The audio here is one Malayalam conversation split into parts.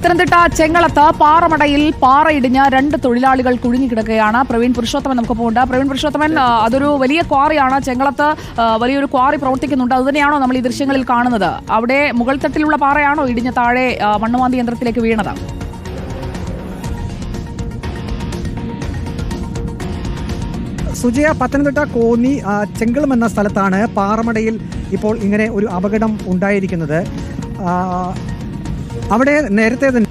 പത്തനംതിട്ട ചെങ്ങളത്ത് പാറമടയിൽ പാറയിടിഞ്ഞ് 2 തൊഴിലാളികൾ കുടുങ്ങിക്കിടക്കുകയാണ്. പ്രവീൺ പുരുഷോത്തമൻ നമുക്കൊപ്പം ഉണ്ട്. പ്രവീൺ പുരുഷോത്തമൻ, അതൊരു വലിയ ക്വാറിയാണ്. ചെങ്ങളത്ത് വലിയൊരു ക്വാറി പ്രവർത്തിക്കുന്നുണ്ട്. അതുതന്നെയാണോ നമ്മൾ ഈ ദൃശ്യങ്ങളിൽ കാണുന്നത്? അവിടെ മുകൾ തട്ടിലുള്ള പാറയാണോ ഇടിഞ്ഞ് താഴെ മണ്ണുമാന്തി യന്ത്രത്തിലേക്ക് വീണത്? സുജയ, പത്തനംതിട്ട കോന്നി ചെങ്കളം എന്ന സ്ഥലത്താണ് പാറമടയിൽ ഇപ്പോൾ ഇങ്ങനെ ഒരു അപകടം ഉണ്ടായിരിക്കുന്നത്. അവിടെ നേരത്തെ തന്നെ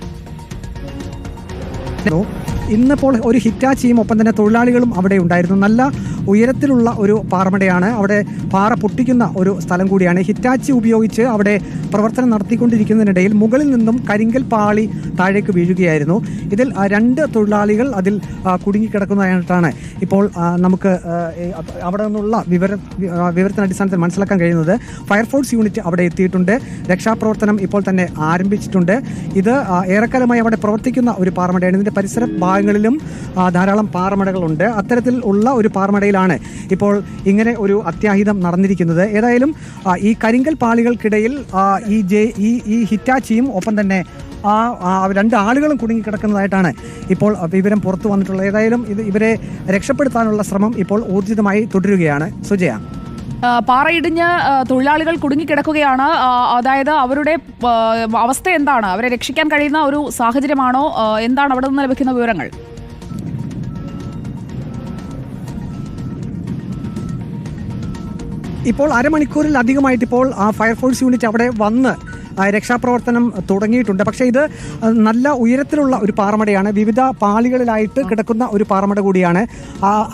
ഇന്നിപ്പോൾ ഒരു ഹിറ്റാച്ചിയും ഒപ്പം തന്നെ തൊഴിലാളികളും അവിടെ ഉണ്ടായിരുന്നു. നല്ല ഉയരത്തിലുള്ള ഒരു പാറമടയാണ്. അവിടെ പാറ പൊട്ടിക്കുന്ന ഒരു സ്ഥലം കൂടിയാണ്. ഹിറ്റാച്ചി ഉപയോഗിച്ച് അവിടെ പ്രവർത്തനം നടത്തിക്കൊണ്ടിരിക്കുന്നതിനിടയിൽ മുകളിൽ നിന്നും കരിങ്കൽ പാളി താഴേക്ക് വീഴുകയായിരുന്നു. ഇതിൽ 2 തൊഴിലാളികൾ അതിൽ കുടുങ്ങിക്കിടക്കുന്നതായിട്ടാണ് ഇപ്പോൾ നമുക്ക് അവിടെ നിന്നുള്ള വിവരത്തിന്റെ അടിസ്ഥാനത്തിൽ മനസ്സിലാക്കാൻ കഴിയുന്നത്. ഫയർഫോഴ്സ് യൂണിറ്റ് അവിടെ എത്തിയിട്ടുണ്ട്. രക്ഷാപ്രവർത്തനം ഇപ്പോൾ തന്നെ ആരംഭിച്ചിട്ടുണ്ട്. ഇത് ഏറെക്കാലമായി അവിടെ പ്രവർത്തിക്കുന്ന ഒരു പാറമടയാണ്. ഇതിൻ്റെ പരിസര ഭാഗങ്ങളിലും ധാരാളം പാറമടകളുണ്ട്. അത്തരത്തിൽ ഉള്ള ഒരു പാറമടയിലാണ് ഇപ്പോൾ ഇങ്ങനെ ഒരു അത്യാഹിതം നടന്നിരിക്കുന്നത്. ഏതായാലും ഈ കരിങ്കൽ പാളികൾക്കിടയിൽ ഈ ഹിറ്റാച്ചിയും ഒപ്പം തന്നെ 2 ആളുകളും കുടുങ്ങിക്കിടക്കുന്നതായിട്ടാണ് ഇപ്പോൾ വിവരം പുറത്തു വന്നിട്ടുള്ളത്. ഏതായാലും ഇവരെ രക്ഷപ്പെടുത്താനുള്ള ശ്രമം ഇപ്പോൾ ഊർജിതമായി തുടരുകയാണ്. സുജയ, പാറയിടിഞ്ഞ് തൊഴിലാളികൾ കുടുങ്ങിക്കിടക്കുകയാണ്. അതായത് അവരുടെ അവസ്ഥ എന്താണ്? അവരെ രക്ഷിക്കാൻ കഴിയുന്ന ഒരു സാഹചര്യമാണോ? എന്താണ് അവിടെ നിന്ന് ലഭിക്കുന്ന വിവരങ്ങൾ? ഇപ്പോൾ അരമണിക്കൂറിലധികമായിട്ട് ഇപ്പോൾ ഫയർഫോഴ്സ് യൂണിറ്റ് അവിടെ വന്ന് രക്ഷാപ്രവർത്തനം തുടങ്ങിയിട്ടുണ്ട്. പക്ഷേ ഇത് നല്ല ഉയരത്തിലുള്ള ഒരു പാറമടയാണ്. വിവിധ പാളികളിലായിട്ട് കിടക്കുന്ന ഒരു പാറമട കൂടിയാണ്.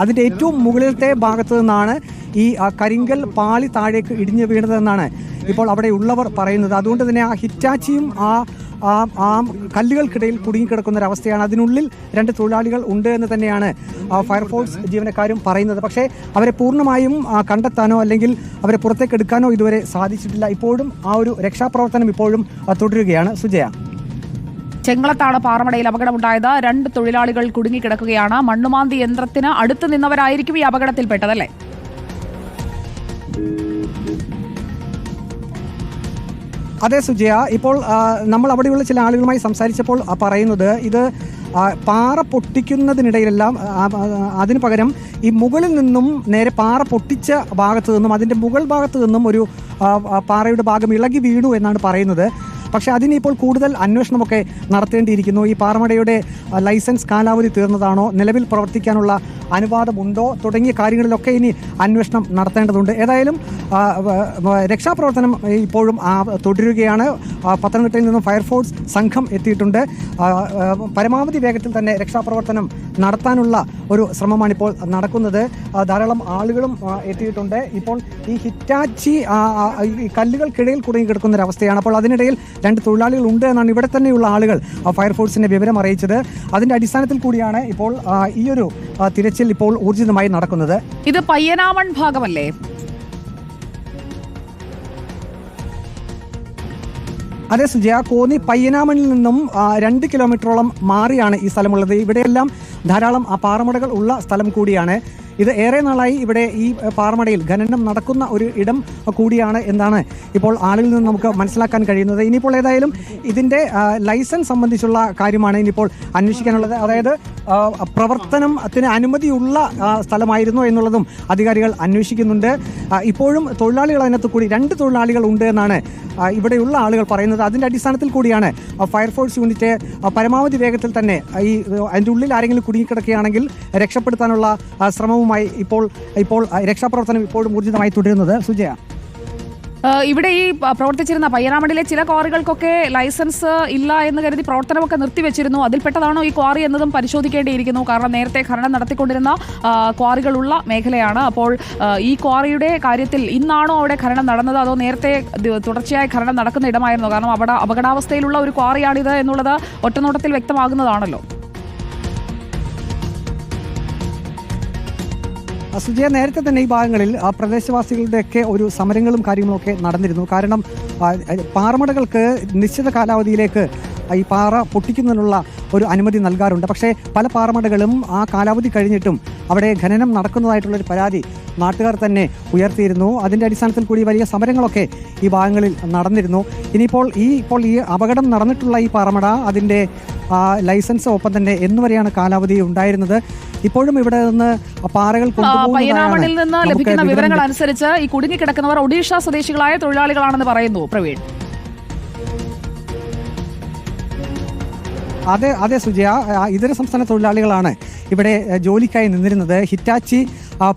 അതിൻ്റെ ഏറ്റവും മുകളിലത്തെ ഭാഗത്ത് നിന്നാണ് ഈ കരിങ്കൽ പാളി താഴേക്ക് ഇടിഞ്ഞു വീണതെന്നാണ് ഇപ്പോൾ അവിടെ ഉള്ളവർ പറയുന്നത്. അതുകൊണ്ട് തന്നെ ആ ഹിറ്റാച്ചിയും ആ കല്ലുകൾക്കിടയിൽ കുടുങ്ങിക്കിടക്കുന്ന ഒരു അവസ്ഥയാണ്. അതിനുള്ളിൽ 2 തൊഴിലാളികൾ ഉണ്ട് എന്ന് തന്നെയാണ് ഫയർഫോഴ്സ് ജീവനക്കാരും പറയുന്നത്. പക്ഷേ അവരെ പൂർണ്ണമായും കണ്ടെത്താനോ അല്ലെങ്കിൽ അവരെ പുറത്തേക്ക് എടുക്കാനോ ഇതുവരെ സാധിച്ചിട്ടില്ല. ഇപ്പോഴും ആ ഒരു രക്ഷാപ്രവർത്തനം ഇപ്പോഴും തുടരുകയാണ്. സുജയ, ചെങ്ങളത്താണ് പാറമടയിൽ അപകടമുണ്ടായത്. 2 തൊഴിലാളികൾ കുടുങ്ങിക്കിടക്കുകയാണ്. മണ്ണുമാന്തി യന്ത്രത്തിന് അടുത്ത് നിന്നവരായിരിക്കും ഈ അപകടത്തിൽപ്പെട്ടതല്ലേ? അതെ സുജയ, ഇപ്പോൾ നമ്മൾ അവിടെയുള്ള ചില ആളുകളുമായി സംസാരിച്ചപ്പോൾ പറയുന്നത് ഇത് പാറ പൊട്ടിക്കുന്നതിനിടയിലെല്ലാം അതിന് പകരം ഈ മുകളിൽ നിന്നും നേരെ പാറ പൊട്ടിച്ച ഭാഗത്തു നിന്നും അതിൻ്റെ മുകൾ ഭാഗത്തു നിന്നും ഒരു പാറയുടെ ഭാഗം ഇളകി വീണു എന്നാണ് പറയുന്നത്. പക്ഷേ അതിനിപ്പോൾ കൂടുതൽ അന്വേഷണമൊക്കെ നടത്തേണ്ടിയിരിക്കുന്നു. ഈ പാറമടയുടെ ലൈസൻസ് കാലാവധി തീർന്നതാണോ, നിലവിൽ പ്രവർത്തിക്കാനുള്ള അനുവാദമുണ്ടോ തുടങ്ങിയ കാര്യങ്ങളിലൊക്കെ ഇനി അന്വേഷണം നടത്തേണ്ടതുണ്ട്. ഏതായാലും രക്ഷാപ്രവർത്തനം ഇപ്പോഴും തുടരുകയാണ്. പത്തനംതിട്ടയിൽ നിന്നും ഫയർഫോഴ്സ് സംഘം എത്തിയിട്ടുണ്ട്. പരമാവധി വേഗത്തിൽ തന്നെ രക്ഷാപ്രവർത്തനം നടത്താനുള്ള ഒരു ശ്രമമാണിപ്പോൾ നടക്കുന്നത്. ധാരാളം ആളുകളും എത്തിയിട്ടുണ്ട്. ഇപ്പോൾ ഈ ഹിറ്റാച്ചി കല്ലുകൾക്കിടയിൽ കുടുങ്ങിക്കിടക്കുന്ന ഒരു അവസ്ഥയാണ്. അപ്പോൾ അതിനിടയിൽ 2 തൊഴിലാളികൾ ഉണ്ട് എന്നാണ് ഇവിടെ തന്നെയുള്ള ആളുകൾ ഫയർഫോഴ്സിനെ വിവരം അറിയിച്ചത്. അതിന്റെ അടിസ്ഥാനത്തിൽ കൂടിയാണ് ഇപ്പോൾ ഈ ഒരു തിരച്ചിൽ ഇപ്പോൾ ഊർജിതമായി നടക്കുന്നത്. ഇത് പയ്യനാമൺ ഭാഗമല്ലേ? അതെ സുജയ, കോന്നി പയ്യനാമണിൽ നിന്നും 2 കിലോമീറ്ററോളം മാറിയാണ് ഈ സ്ഥലമുള്ളത്. ഇവിടെയെല്ലാം ധാരാളം പാറമടകൾ ഉള്ള സ്ഥലം കൂടിയാണ്. ഇത് ഏറെ നാളായി ഇവിടെ ഈ പാറമടയിൽ ഖനനം നടക്കുന്ന ഒരു ഇടം കൂടിയാണ് എന്നാണ് ഇപ്പോൾ ആളുകളിൽ നിന്ന് നമുക്ക് മനസ്സിലാക്കാൻ കഴിയുന്നത്. ഇനിയിപ്പോൾ ഏതായാലും ഇതിൻ്റെ ലൈസൻസ് സംബന്ധിച്ചുള്ള കാര്യമാണ് ഇനിയിപ്പോൾ അന്വേഷിക്കാനുള്ളത്. അതായത് പ്രവർത്തനത്തിന് അനുമതിയുള്ള സ്ഥലമായിരുന്നോ എന്നുള്ളതും അധികാരികൾ അന്വേഷിക്കുന്നുണ്ട്. ഇപ്പോഴും തൊഴിലാളികൾ അതിനകത്ത് കൂടി 2 തൊഴിലാളികൾ ഉണ്ട് എന്നാണ് ഇവിടെയുള്ള ആളുകൾ പറയുന്നത്. അതിൻ്റെ അടിസ്ഥാനത്തിൽ കൂടിയാണ് ഫയർഫോഴ്സ് യൂണിറ്റ് പരമാവധി വേഗത്തിൽ തന്നെ അതിൻ്റെ ഉള്ളിൽ ആരെങ്കിലും കുടുങ്ങിക്കിടക്കുകയാണെങ്കിൽ രക്ഷപ്പെടുത്താനുള്ള ശ്രമവുമായി ഇപ്പോൾ രക്ഷാപ്രവർത്തനം ഇപ്പോഴും ഊർജിതമായി തുടരുന്നത്. സുജയ, ഇവിടെ ഈ പ്രവർത്തിച്ചിരുന്ന പയ്യനാമണിലെ ചില ക്വാറികൾക്കൊക്കെ ലൈസൻസ് ഇല്ല എന്ന് കരുതി പ്രവർത്തനമൊക്കെ നിർത്തിവെച്ചിരുന്നു. അതിൽപ്പെട്ടതാണോ ഈ ക്വാറി എന്നതും പരിശോധിക്കേണ്ടിയിരിക്കുന്നു. കാരണം നേരത്തെ ഖനനം നടത്തിക്കൊണ്ടിരുന്ന ക്വാറികളുള്ള മേഖലയാണ്. അപ്പോൾ ഈ ക്വാറിയുടെ കാര്യത്തിൽ ഇന്നാണോ അവിടെ ഖനനം നടന്നത്, അതോ നേരത്തെ തുടർച്ചയായി ഖനനം നടക്കുന്ന ഇടമായിരുന്നോ? കാരണം അപകടാവസ്ഥയിലുള്ള ഒരു ക്വാറിയാണിത് എന്നുള്ളത് ഒറ്റനോട്ടത്തിൽ വ്യക്തമാകുന്നതാണല്ലോ. സുജയ, നേരത്തെ തന്നെ ഈ ഭാഗങ്ങളിൽ പ്രദേശവാസികളുടെയൊക്കെ ഒരു സമരങ്ങളും കാര്യങ്ങളൊക്കെ നടന്നിരുന്നു. കാരണം പാറമടകൾക്ക് നിശ്ചിത കാലാവധിയിലേക്ക് ഈ പാറ പൊട്ടിക്കുന്നതിനുള്ള ഒരു അനുമതി നൽകാറുണ്ട്. പക്ഷേ പല പാറമടകളും ആ കാലാവധി കഴിഞ്ഞിട്ടും അവിടെ ഖനനം നടക്കുന്നതായിട്ടുള്ളൊരു പരാതി നാട്ടുകാർ തന്നെ ഉയർത്തിയിരുന്നു. അതിൻ്റെ അടിസ്ഥാനത്തിൽ കൂടി വലിയ സമരങ്ങളൊക്കെ ഈ ഭാഗങ്ങളിൽ നടന്നിരുന്നു. ഇപ്പോൾ ഈ അപകടം നടന്നിട്ടുള്ള ഈ പാറമട അതിൻ്റെ ലൈസൻസ് ഒപ്പം തന്നെ എന്നുവരെയാണ് കാലാവധി ഉണ്ടായിരുന്നത്. ഇപ്പോഴും ഇവിടെ നിന്ന് പാറകൾ പയ്യനാമണിൽ നിന്ന് ലഭിക്കുന്ന വിവരങ്ങൾ അനുസരിച്ച് ഈ കുടുങ്ങിക്കിടക്കുന്നവർ ഒഡീഷ സ്വദേശികളായ തൊഴിലാളികളാണെന്ന് പറയുന്നു പ്രവീൺ. അതെ സുജയ, ഇതര സംസ്ഥാന തൊഴിലാളികളാണ് ഇവിടെ ജോലിക്കായി നിന്നിരുന്നത്. ഹിറ്റാച്ചി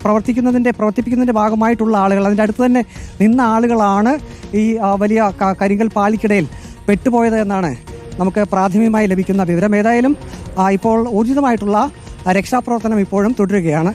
പ്രവർത്തിപ്പിക്കുന്നതിൻ്റെ ഭാഗമായിട്ടുള്ള ആളുകൾ, അതിൻ്റെ അടുത്ത് തന്നെ നിന്ന ആളുകളാണ് ഈ വലിയ കരിങ്കൽ പാളിക്കിടയിൽ പെട്ടുപോയത് എന്നാണ് നമുക്ക് പ്രാഥമികമായി ലഭിക്കുന്ന വിവരം. ഏതായാലും ഇപ്പോൾ ഊർജിതമായിട്ടുള്ള രക്ഷാപ്രവർത്തനം ഇപ്പോഴും തുടരുകയാണ്.